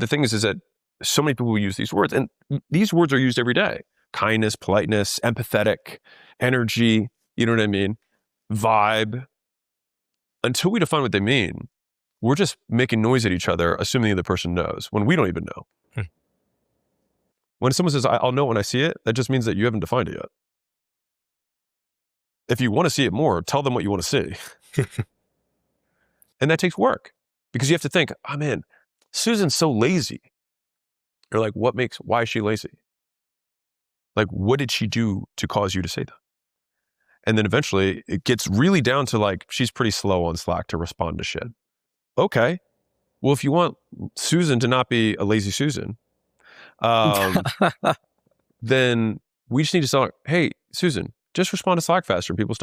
the thing is that so many people use these words, and these words are used every day. Kindness, politeness, empathetic, energy, you know what I mean? Vibe. Until we define what they mean, we're just making noise at each other, assuming the other person knows, when we don't even know. When someone says, I'll know when I see it, that just means that you haven't defined it yet. If you want to see it more, tell them what you want to see. And that takes work, because you have to think, oh man, Susan's so lazy. You're like, why is she lazy? Like, what did she do to cause you to say that? And then eventually it gets really down to like, she's pretty slow on Slack to respond to shit. Okay. Well, if you want Susan to not be a lazy Susan, then we just need to say, hey, Susan, just respond to Slack faster. People start